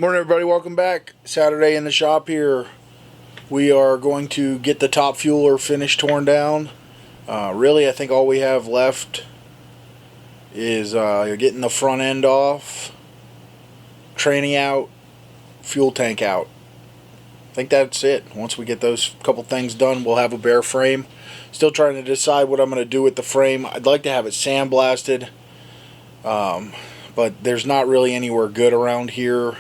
Morning everybody, welcome back. Saturday in the shop here. We are going to get the top fueler finished torn down. Really, I think all we have left is getting the front end off, tranny out, fuel tank out. I think that's it. Once we get those couple things done, we'll have a bare frame. Still trying to decide what I'm going to do with the frame. I'd like to have it sandblasted, but there's not really anywhere good around here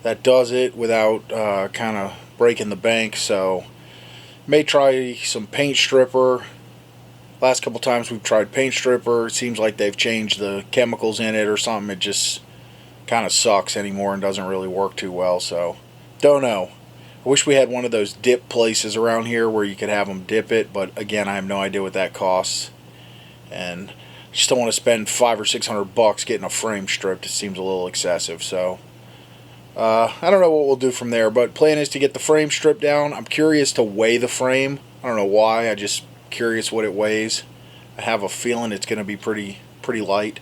that does it without kind of breaking the bank. So may try some paint stripper. Last couple times we've tried paint stripper, it seems like they've changed the chemicals in it or something. It just kind of sucks anymore and doesn't really work too well. So don't know. I wish we had one of those dip places around here where you could have them dip it, but again, I have no idea what that costs, and I just don't want to spend $500 or $600 getting a frame stripped. It seems a little excessive. So I don't know what we'll do from there, but plan is to get the frame stripped down. I'm curious to weigh the frame. I don't know why. I just curious what it weighs. I have a feeling it's going to be pretty light.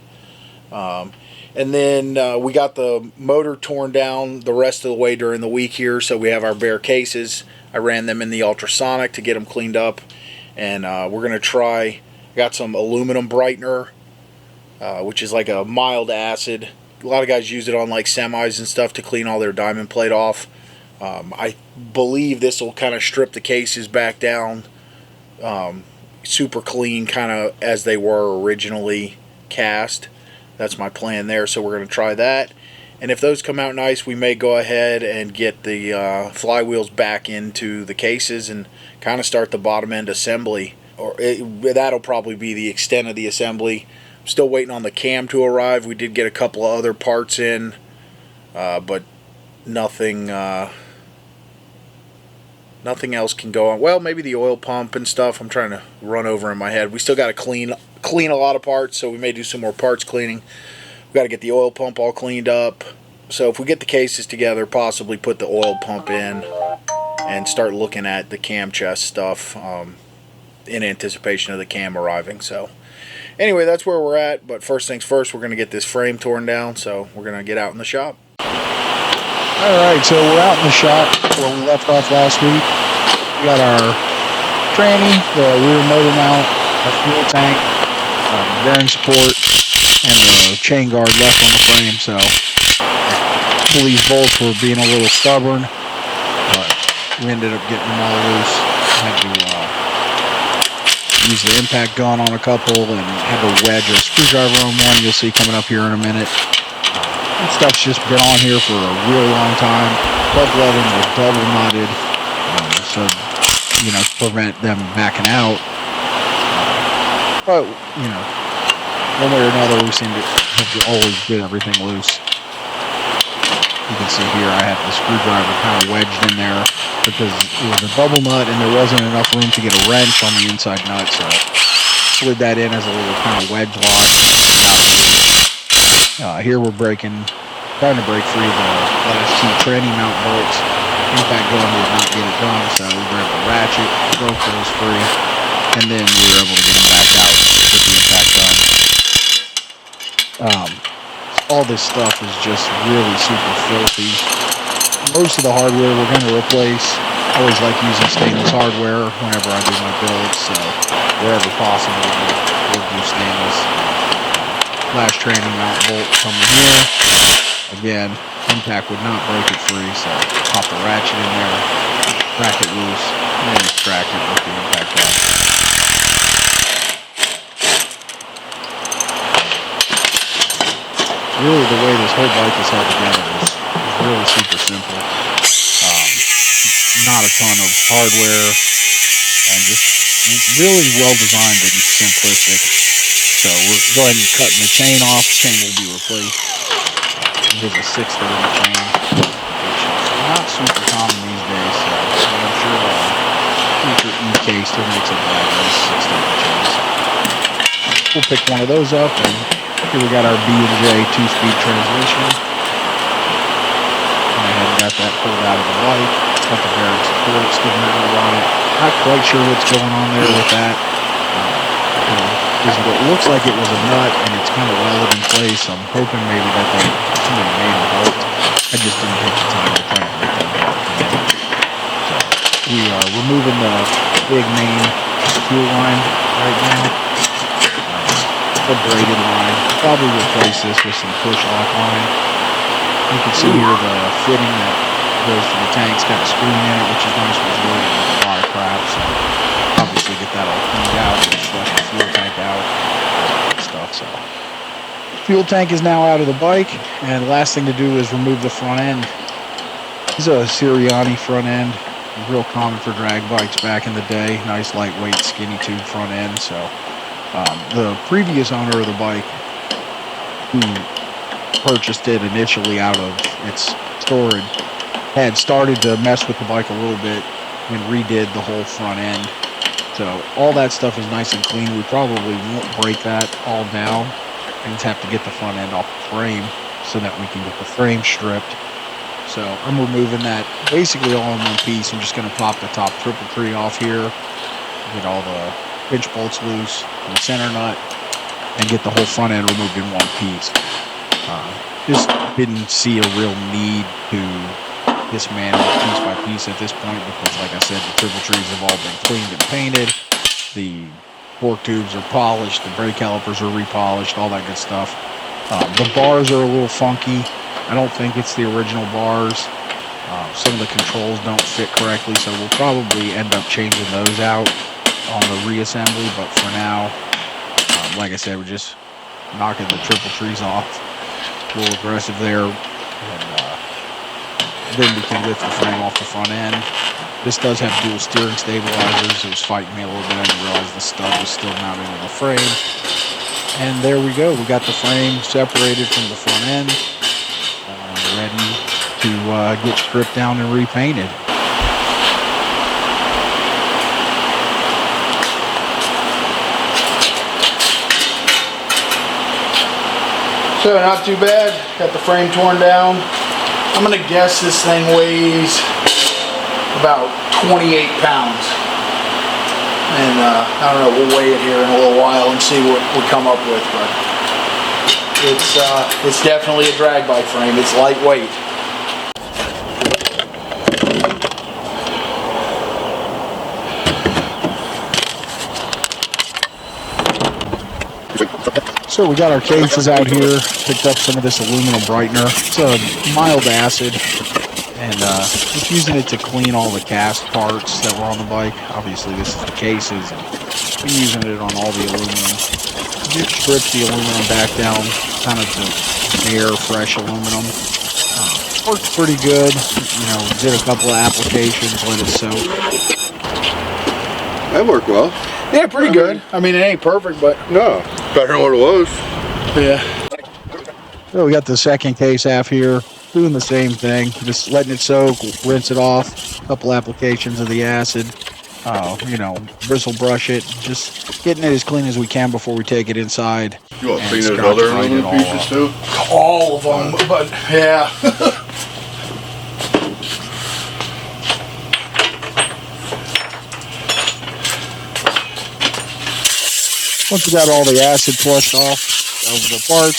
And then we got the motor torn down the rest of the way during the week here, so we have our bare cases. I ran them in the ultrasonic to get them cleaned up, and we're going to try. I got some aluminum brightener, which is like a mild acid. A lot of guys use it on like semis and stuff to clean all their diamond plate off. I believe this will kind of strip the cases back down super clean, kind of as they were originally cast. That's my plan there, so we're going to try that. And if those come out nice, we may go ahead and get the flywheels back into the cases and kind of start the bottom end assembly. That'll probably be the extent of the assembly. Still waiting on the cam to arrive. We did get a couple of other parts in, but nothing else can go on. Well, maybe the oil pump and stuff. I'm trying to run over in my head. We still got to clean a lot of parts, so we may do some more parts cleaning. We got to get the oil pump all cleaned up. So if we get the cases together, possibly put the oil pump in and start looking at the cam chest stuff in anticipation of the cam arriving. So anyway, that's where we're at, but first things first, we're going to get this frame torn down, so we're going to get out in the shop. Alright, so we're out in the shop where we left off last week. We got our tranny, the rear motor mount, our fuel tank, bearing support, and the chain guard left on the frame, so these bolts were being a little stubborn, but we ended up getting them all loose. Had to use the impact gun on a couple and had to wedge a screwdriver on one. You'll see coming up here in a minute. That stuff's just been on here for a really long time. Plug welding was double knotted, so to prevent them backing out. But one way or another, we seem to have always get everything loose. You can see here I have the screwdriver kind of wedged in there because it was a double nut and there wasn't enough room to get a wrench on the inside nut, so I slid that in as a little kind of wedge lock. Here we're trying to break free the last two tranny mount bolts. Impact gun did not get it done, so we grabbed the ratchet, broke those free, and then we were able to get them back out with the impact gun. All this stuff is just really super filthy. Most of the hardware we're going to replace. I always like using stainless hardware whenever I do my builds, so wherever possible we'll do stainless. Last training mount bolt coming here. Again, impact would not break it free, so pop the ratchet in there, crack it loose, and then extract it with the impact gun. Really, the way this whole bike is held together is really super simple. Not a ton of hardware, and just really well designed and simplistic. So we're going to cut the chain off. The chain will be replaced. Here's a 630 chain, which is not super common these days. So I'm sure future E-case still makes a lot of these 630 chains. We'll pick one of those up, and here we got our B&J 2-speed transmission. Went ahead and got that pulled out of the light. Got the bearing support sticking out on it. Not quite sure what's going on there with that. Because it looks like it was a nut and it's kind of welded in place. I'm hoping maybe that somebody made a bolt I just didn't take the time to try to break them apart today. So we are removing the big main fuel line right now. The braided line. Probably replace this with some push lock line. You can see here the fitting that goes to the tank's got a screen in it, which is nice. It was loaded with a lot of crap, so obviously get that all cleaned out, just flush the fuel tank out, and stuff. So fuel tank is now out of the bike, and the last thing to do is remove the front end. This is a Sirianni front end, real common for drag bikes back in the day. Nice lightweight skinny tube front end. So the previous owner of the bike, who purchased it initially out of its storage, had started to mess with the bike a little bit and redid the whole front end. So all that stuff is nice and clean. We probably won't break that all down. We just have to get the front end off the frame so that we can get the frame stripped. So I'm removing that basically all in one piece. I'm just going to pop the top triple tree off here, get all the pinch bolts loose from the center nut, and get the whole front end removed in one piece. Just didn't see a real need to dismantle piece by piece at this point because, like I said, the triple trees have all been cleaned and painted. The fork tubes are polished. The brake calipers are repolished. All that good stuff. The bars are a little funky. I don't think it's the original bars. Some of the controls don't fit correctly, so we'll probably end up changing those out on the reassembly. But for now, like I said, we're just knocking the triple trees off. A little aggressive there, and then we can lift the frame off the front end. This does have dual steering stabilizers. It was fighting me a little bit. I didn't realize the stud was still mounted on the frame. And there we go. We got the frame separated from the front end, ready to get stripped down and repainted. So not too bad. Got the frame torn down. I'm gonna guess this thing weighs about 28 pounds. And I don't know, we'll weigh it here in a little while and see what we come up with. But it's definitely a drag bike frame. It's lightweight. So we got our cases out here, picked up some of this aluminum brightener. It's a mild acid, and just using it to clean all the cast parts that were on the bike. Obviously this is the cases, and been using it on all the aluminum. Just strips the aluminum back down, kind of to bare, fresh aluminum. Worked pretty good, you know, did a couple of applications, let it soak. That worked well. Yeah, pretty good. I mean, it ain't perfect, but No, better than what it was. yeah. So we got the second case half here, doing the same thing, just letting it soak, rinse it off, a couple applications of the acid, you know, bristle brush it, just getting it as clean as we can before we take it inside. You want to and clean those scotch other brite it aluminum all pieces up. too? All of them, but yeah. Once we got all the acid flushed off of the parts,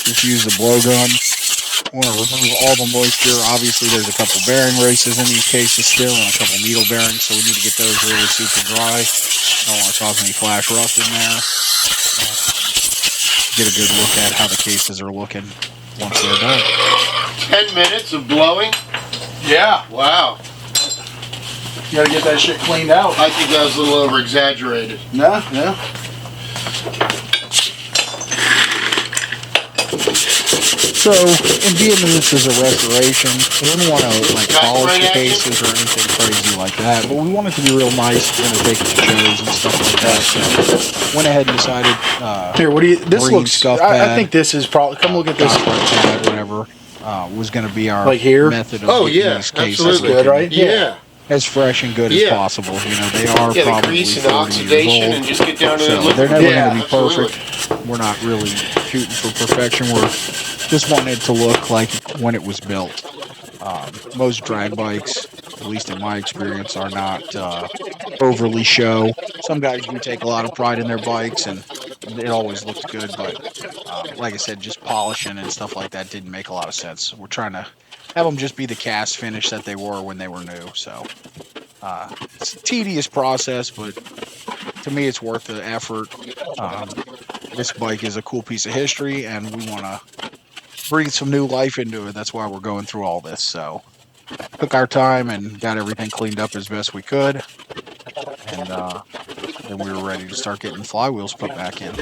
just use the blow gun. Want to remove all the moisture. Obviously, there's a couple bearing races in these cases still, and a couple needle bearings, so we need to get those really super dry. Don't want to cause any flash rust in there. Get a good look at how the cases are looking once they're done. 10 minutes of blowing? Yeah. Wow. You gotta get that shit cleaned out. I think that was a little over exaggerated. No, no. So, in being that this is a restoration, we didn't want to like polish the cases or anything crazy like that, but we wanted to be real nice when we take it to shows and stuff like that. So, went ahead and decided. Here, what do you? This green looks. scuff I pad, think this is probably. Come look at this. pad, whatever, was going to be our Like here? method of Oh, getting yeah, these cases absolutely. Good, looking right? Yeah. as fresh and good as Yeah. possible. You know, they are Yeah, the probably grease and 40 oxidation years and old. just get down to So the they're never Yeah, going to be absolutely. perfect. We're not really shooting for perfection. We're just wanting it to look like when it was built. Most drag bikes, at least in my experience, are not overly show. Some guys do take a lot of pride in their bikes, and it always looks good. But like I said, just polishing and stuff like that didn't make a lot of sense. We're trying to have them just be the cast finish that they were when they were new. So it's a tedious process, but to me, it's worth the effort. This bike is a cool piece of history, and we want to breathe some new life into it. That's why we're going through all this. So took our time and got everything cleaned up as best we could, and then we were ready to start getting flywheels put back in.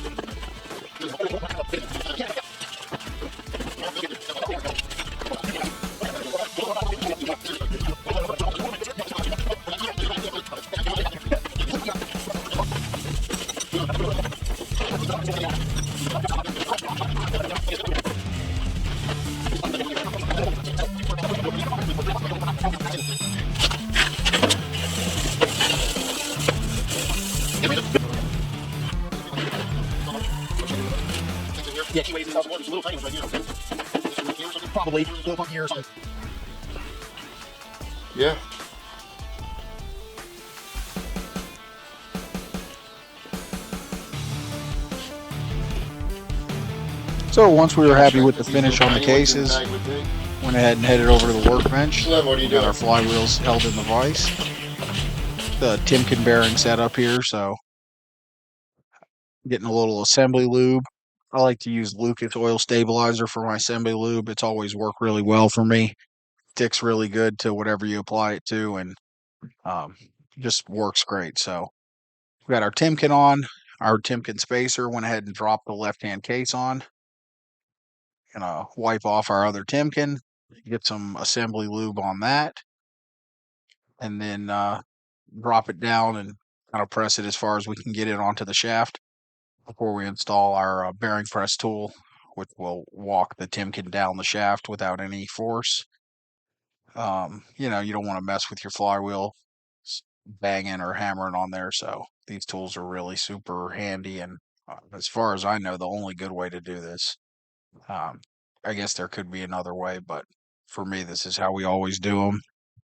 Probably a little bump here or something. Yeah. So once we were happy with the finish on the cases, went ahead and headed over to the workbench. Slim, what are you Got doing? our flywheels held in the vise. The Timken bearing set up here, so getting a little assembly lube. I like to use Lucas oil stabilizer for my assembly lube. It's always worked really well for me. Sticks really good to whatever you apply it to, and um, just works great. So we got our Timken on, our Timken spacer. Went ahead and dropped the left-hand case on. Gonna wipe off our other Timken, get some assembly lube on that, and then drop it down and kind of press it as far as we can get it onto the shaft before we install our bearing press tool, which will walk the Timken down the shaft without any force. You don't want to mess with your flywheel banging or hammering on there, so these tools are really super handy, and as far as I know, the only good way to do this. I guess there could be another way, but for me, this is how we always do them,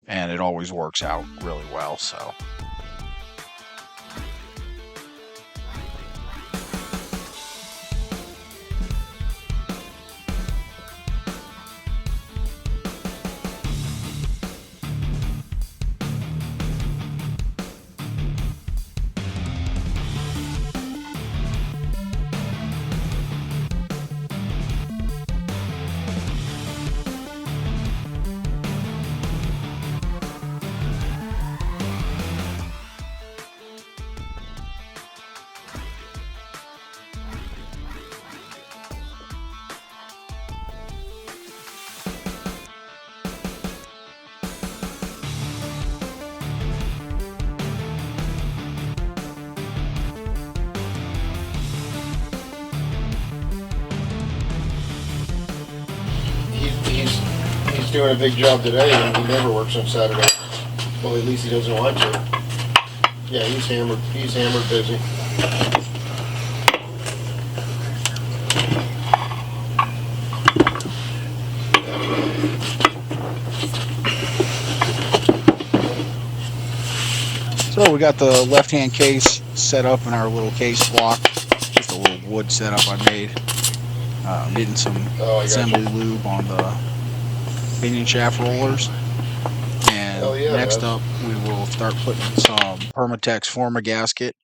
and it always works out really well. So. He's doing a big job today, and he never works on Saturday. Well, at least he doesn't want to. Yeah, he's hammered. He's hammered busy. So we got the left-hand case set up in our little case block. Just a little wood setup I made. Getting some assembly lube on the pinion shaft rollers. And next up, we will start putting some Permatex Forma gasket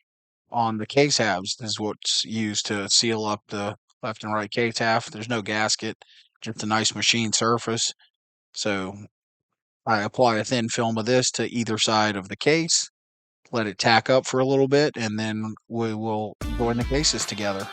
on the case halves. This is what's used to seal up the left and right case half. There's no gasket, just a nice machine surface. So I apply a thin film of this to either side of the case, let it tack up for a little bit, and then we will join the cases together.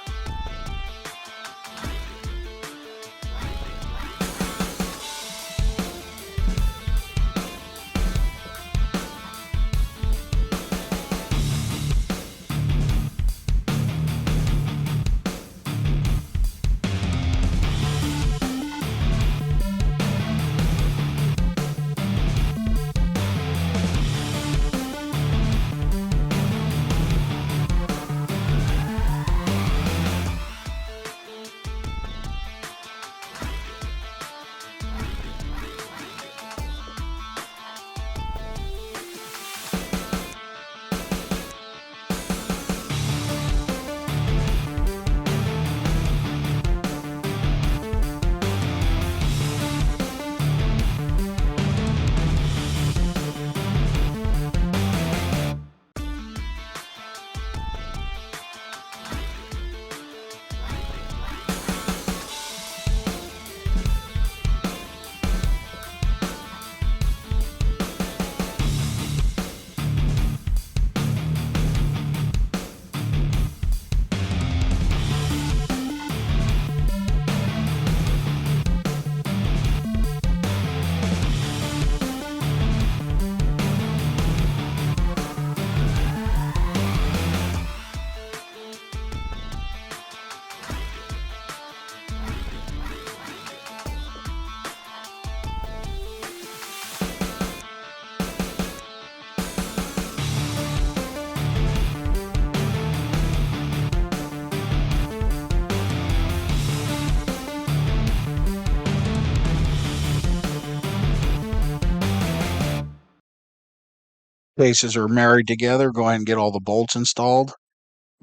cases are married together, go ahead and get all the bolts installed.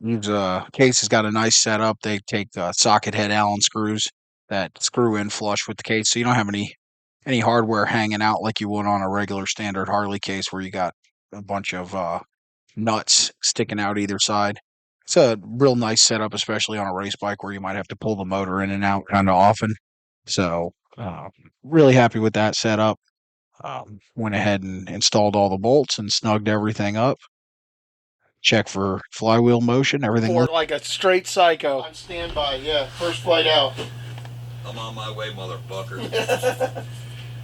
Use case has got a nice setup. They take socket head Allen screws that screw in flush with the case, so you don't have any hardware hanging out like you would on a regular standard Harley case where you got a bunch of nuts sticking out either side. It's a real nice setup, especially on a race bike where you might have to pull the motor in and out kind of often. So, really happy with that setup. Went ahead and installed all the bolts and snugged everything up. Check for flywheel motion. Everything For like a straight psycho. On standby, yeah. First flight out. I'm on my way, motherfucker.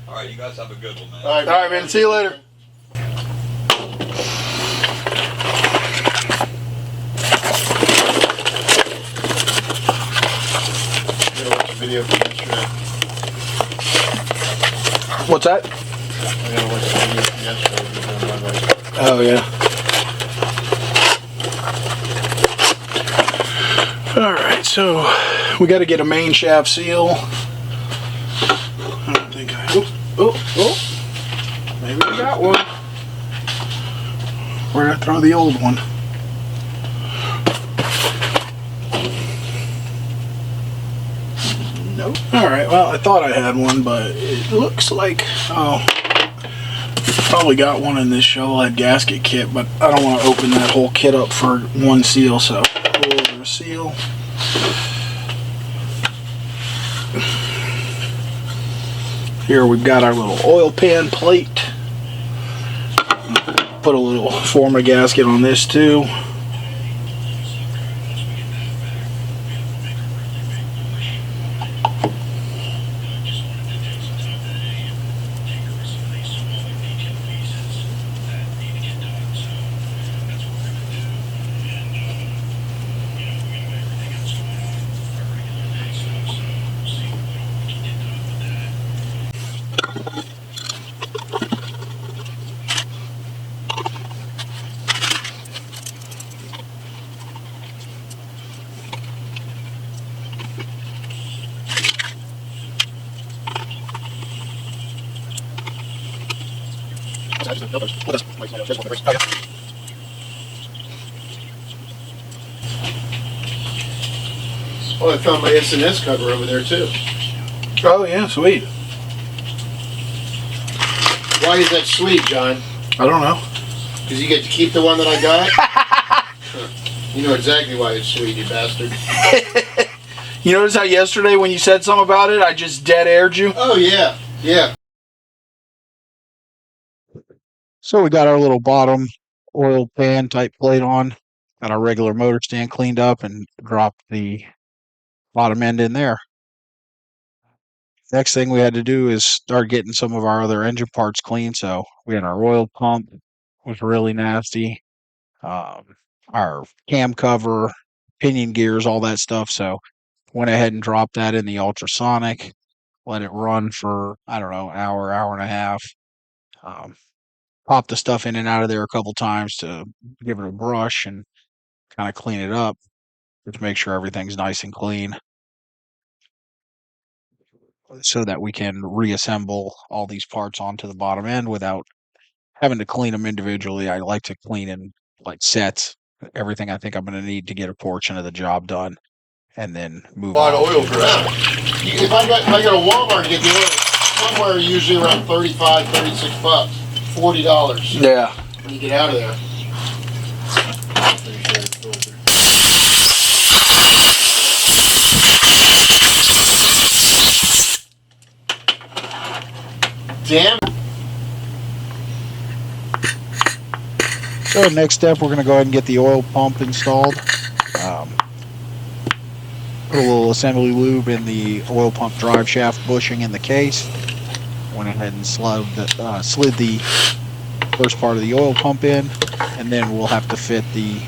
All right, you guys have a good one, man. All right, man. See you later. I'm gonna watch a video from yesterday. What's that? I gotta watch a video from yesterday. Oh, yeah. Alright, so we got to get a main shaft seal. I don't think I... Oh, maybe I got one. Where did I throw the old one? Nope. Alright, well, I thought I had one, but it looks like... Oh, probably got one in this shovel head gasket kit, but I don't want to open that whole kit up for one seal, so pull over a seal. Here we've got our little oil pan plate. Put a little forma gasket on this too. Oh, I found my SNS cover over there too. Oh yeah, sweet. Why is that sweet, John? I don't know. Because you get to keep the one that I got? You know exactly why it's sweet, you bastard. You notice how yesterday when you said something about it, I just dead aired you? Oh yeah, yeah. So we got our little bottom oil pan type plate on. Got our regular motor stand cleaned up and dropped the bottom end in there. Next thing we had to do is start getting some of our other engine parts clean. So we had our oil pump, was really nasty. Our cam cover, pinion gears, all that stuff. So went ahead and dropped that in the ultrasonic. Let it run for, I don't know, an hour, hour and a half. Pop the stuff in and out of there a couple times to give it a brush and kind of clean it up. Just make sure everything's nice and clean so that we can reassemble all these parts onto the bottom end without having to clean them individually. I like to clean in like sets, everything I think I'm going to need to get a portion of the job done, and then move on. A lot of oil for that. If I go to Walmart and get the oil, somewhere usually around 35, 36 bucks, $40. Yeah. When you get out of there. Damn. So next step, we're going to go ahead and get the oil pump installed. Put a little assembly lube in the oil pump drive shaft bushing in the case. Went ahead and slid the first part of the oil pump in, and then we'll have to fit the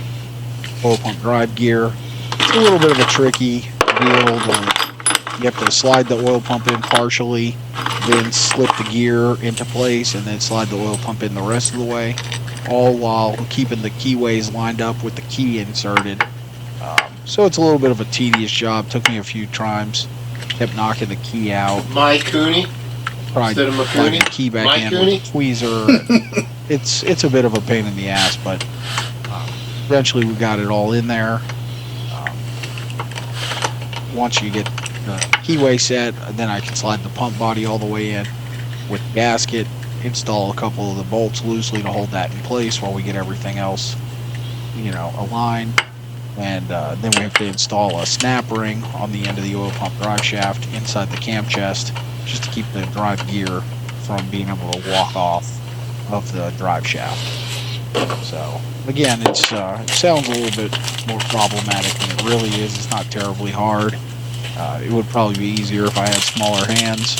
oil pump drive gear. It's a little bit of a tricky deal. You have to slide the oil pump in partially, then slip the gear into place, and then slide the oil pump in the rest of the way, all while keeping the keyways lined up with the key inserted. So it's a little bit of a tedious job. Took me a few times. Kept knocking the key out. My Cooney. Probably Instead of plugging Makuni? the key back My in Cooney? with a tweezer. it's a bit of a pain in the ass, but eventually we got it all in there. Once you get the keyway set, then I can slide the pump body all the way in with the gasket, install a couple of the bolts loosely to hold that in place while we get everything else, aligned. And then we have to install a snap ring on the end of the oil pump drive shaft inside the cam chest, just to keep the drive gear from being able to walk off of the drive shaft. So again, it sounds a little bit more problematic than it really is. It's not terribly hard. It would probably be easier if I had smaller hands.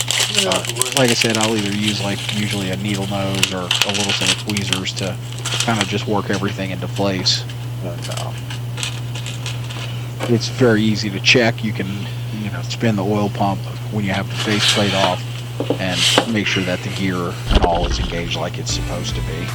Like I said, I'll either use usually a needle nose or a little set of tweezers to kind of just work everything into place. But it's very easy to check. You can spin the oil pump when you have the faceplate off and make sure that the gear and all is engaged like it's supposed to be.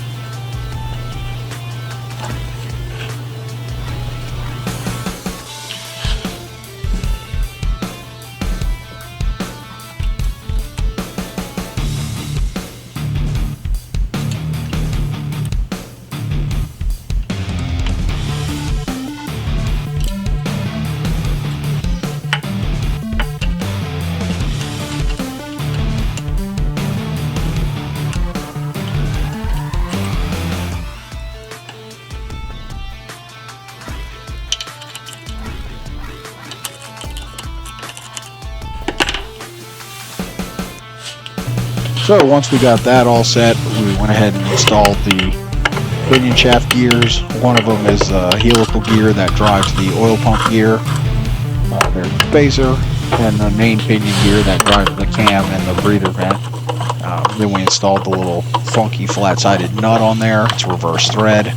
So once we got that all set, we went ahead and installed the pinion shaft gears. One of them is the helical gear that drives the oil pump gear. There's the spacer and the main pinion gear that drives the cam and the breather vent. Then we installed the little funky flat-sided nut on there. It's reverse thread.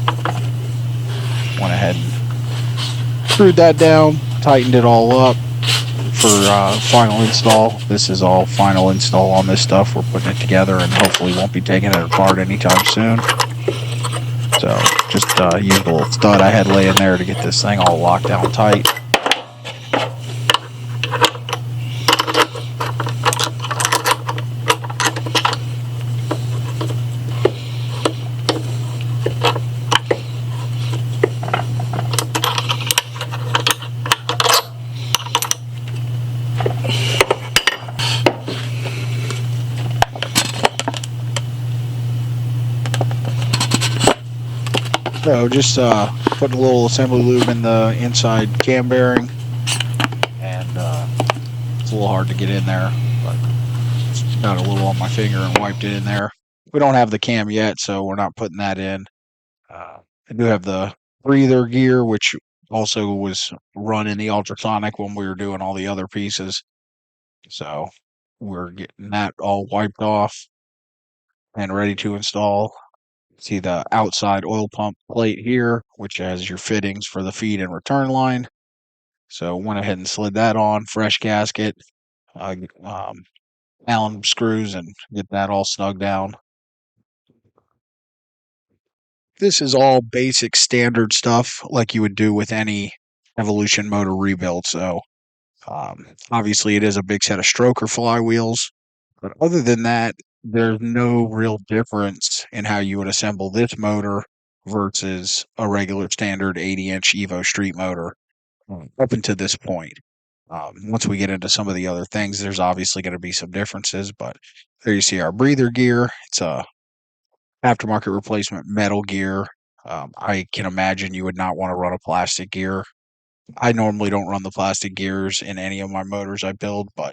Went ahead and screwed that down, tightened it all up for final install. This is all final install on this stuff. We're putting it together and hopefully won't be taking it apart anytime soon. So just used a little stud I had laying there to get this thing all locked down tight. So just putting a little assembly lube in the inside cam bearing, and it's a little hard to get in there, but got a little on my finger and wiped it in there. We don't have the cam yet, so we're not putting that in. I do have the breather gear, which also was run in the ultrasonic when we were doing all the other pieces. So we're getting that all wiped off and ready to install. See the outside oil pump plate here, which has your fittings for the feed and return line. So went ahead and slid that on, fresh gasket, Allen screws, and get that all snug down. This is all basic standard stuff like you would do with any Evolution motor rebuild. So obviously it is a big set of stroker flywheels, but other than that, there's no real difference in how you would assemble this motor versus a regular standard 80-inch Evo Street motor up until this point. Once we get into some of the other things, there's obviously going to be some differences, but there you see our breather gear. It's a aftermarket replacement metal gear. I can imagine you would not want to run a plastic gear. I normally don't run the plastic gears in any of my motors I build, but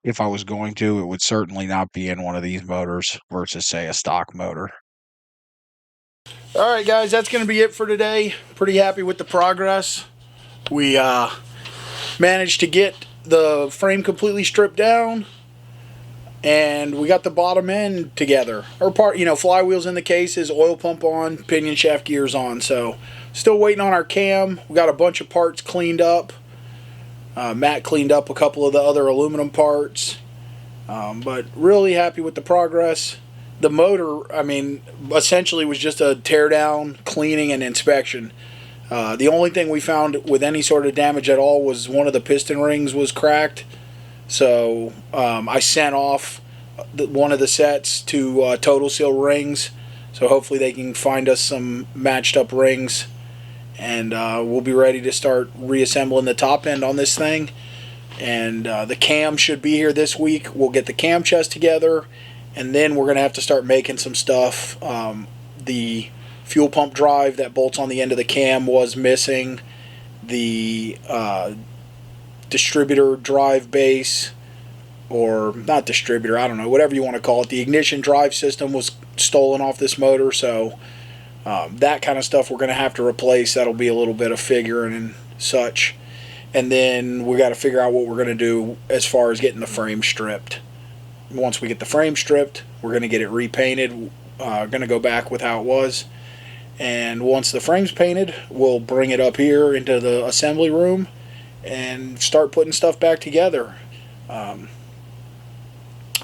if I was going to, it would certainly not be in one of these motors versus, say, a stock motor. All right, guys, that's going to be it for today. Pretty happy with the progress. We managed to get the frame completely stripped down, and we got the bottom end together. Or part, flywheels in the cases, oil pump on, pinion shaft gears on. So, still waiting on our cam. We got a bunch of parts cleaned up. Matt cleaned up a couple of the other aluminum parts, but really happy with the progress. The motor, essentially was just a tear down, cleaning, and inspection. The only thing we found with any sort of damage at all was one of the piston rings was cracked. So I sent off one of the sets to Total Seal Rings So hopefully they can find us some matched up rings, and we'll be ready to start reassembling the top end on this thing. And the cam should be here this week. We'll get the cam chest together, and then we're going to have to start making some stuff. The fuel pump drive that bolts on the end of the cam was missing. The distributor drive base, or not distributor, I don't know, whatever you want to call it. The ignition drive system was stolen off this motor, so that kind of stuff we're going to have to replace. That'll be a little bit of figuring and such. And then we got to figure out what we're going to do as far as getting the frame stripped. Once we get the frame stripped, we're going to get it repainted. Going to go back with how it was. And once the frame's painted, we'll bring it up here into the assembly room and start putting stuff back together.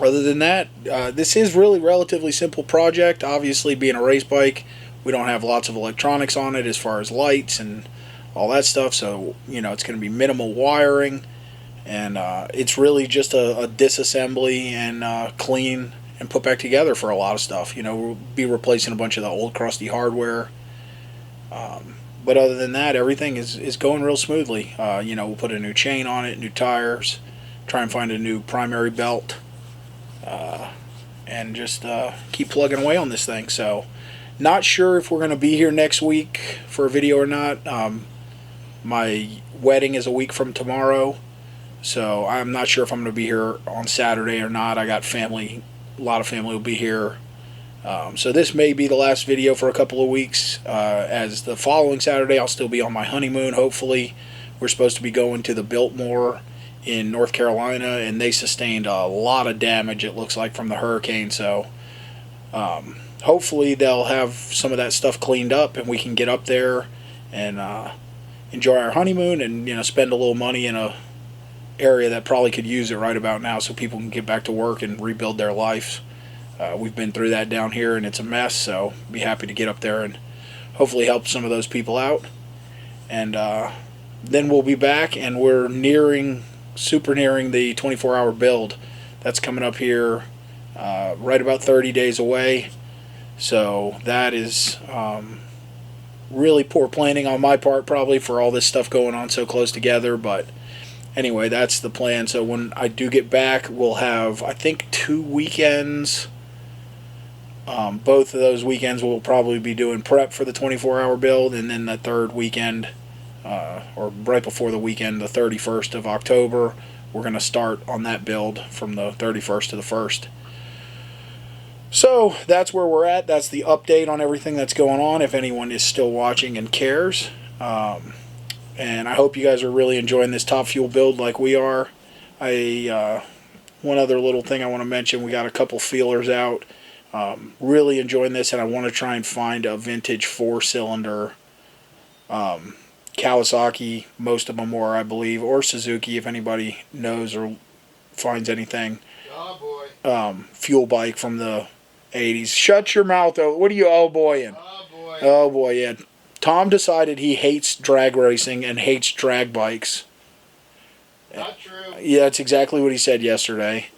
Other than that, this is really relatively simple project. Obviously, being a race bike, we don't have lots of electronics on it as far as lights and all that stuff, so it's going to be minimal wiring, and it's really just a disassembly and clean and put back together for a lot of stuff. We'll be replacing a bunch of the old crusty hardware, but other than that, everything is going real smoothly. We'll put a new chain on it, new tires, try and find a new primary belt, and just keep plugging away on this thing. So not sure if we're going to be here next week for a video or not. My wedding is a week from tomorrow, so I'm not sure if I'm going to be here on Saturday or not. I got family, a lot of family will be here. So this may be the last video for a couple of weeks, as the following Saturday I'll still be on my honeymoon, hopefully. We're supposed to be going to the Biltmore in North Carolina, and they sustained a lot of damage, it looks like, from the hurricane, so hopefully they'll have some of that stuff cleaned up and we can get up there and enjoy our honeymoon and spend a little money in a area that probably could use it right about now, so people can get back to work and rebuild their lives. We've been through that down here and it's a mess, so be happy to get up there and hopefully help some of those people out. And then we'll be back, and we're super nearing the 24-hour build. That's coming up here right about 30 days away, so that is really poor planning on my part, probably, for all this stuff going on so close together. But anyway, that's the plan. So when I do get back, we'll have, I think, 2 weekends. Both of those weekends we'll probably be doing prep for the 24-hour build, and then the third weekend, or right before the weekend, the 31st of October, we're going to start on that build from the 31st to the 1st. So that's where we're at. That's the update on everything that's going on, if anyone is still watching and cares. And I hope you guys are really enjoying this Top Fuel build like we are. One other little thing I want to mention, we got a couple feelers out. Really enjoying this, and I want to try and find a vintage 4-cylinder Kawasaki, most of them were, I believe, or Suzuki, if anybody knows or finds anything. Oh boy. Fuel bike from the 80s. Shut your mouth, though. What are you oh boying? Oh boy. Oh boy, yeah. Tom decided he hates drag racing and hates drag bikes. Not true. Yeah, that's exactly what he said yesterday.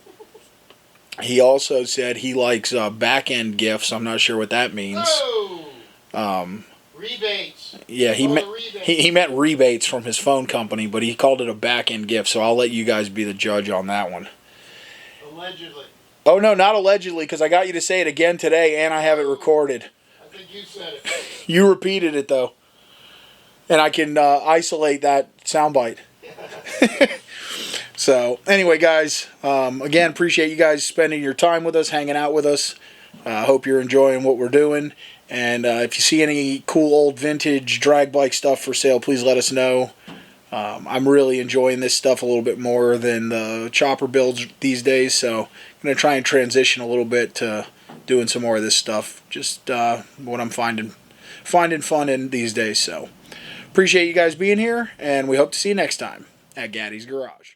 He also said he likes back-end gifts. I'm not sure what that means. Oh! Rebates. Yeah, he meant rebates from his phone company, but he called it a back-end gift, so I'll let you guys be the judge on that one. Allegedly. Oh, no, not allegedly, because I got you to say it again today, and I have it recorded. I think you said it. You repeated it, though. And I can isolate that soundbite. So, anyway, guys, again, appreciate you guys spending your time with us, hanging out with us. Hope you're enjoying what we're doing. And if you see any cool old vintage drag bike stuff for sale, please let us know. I'm really enjoying this stuff a little bit more than the chopper builds these days, so I'm going to try and transition a little bit to doing some more of this stuff. Just what I'm finding fun in these days. So appreciate you guys being here, and we hope to see you next time at Gattis Garage.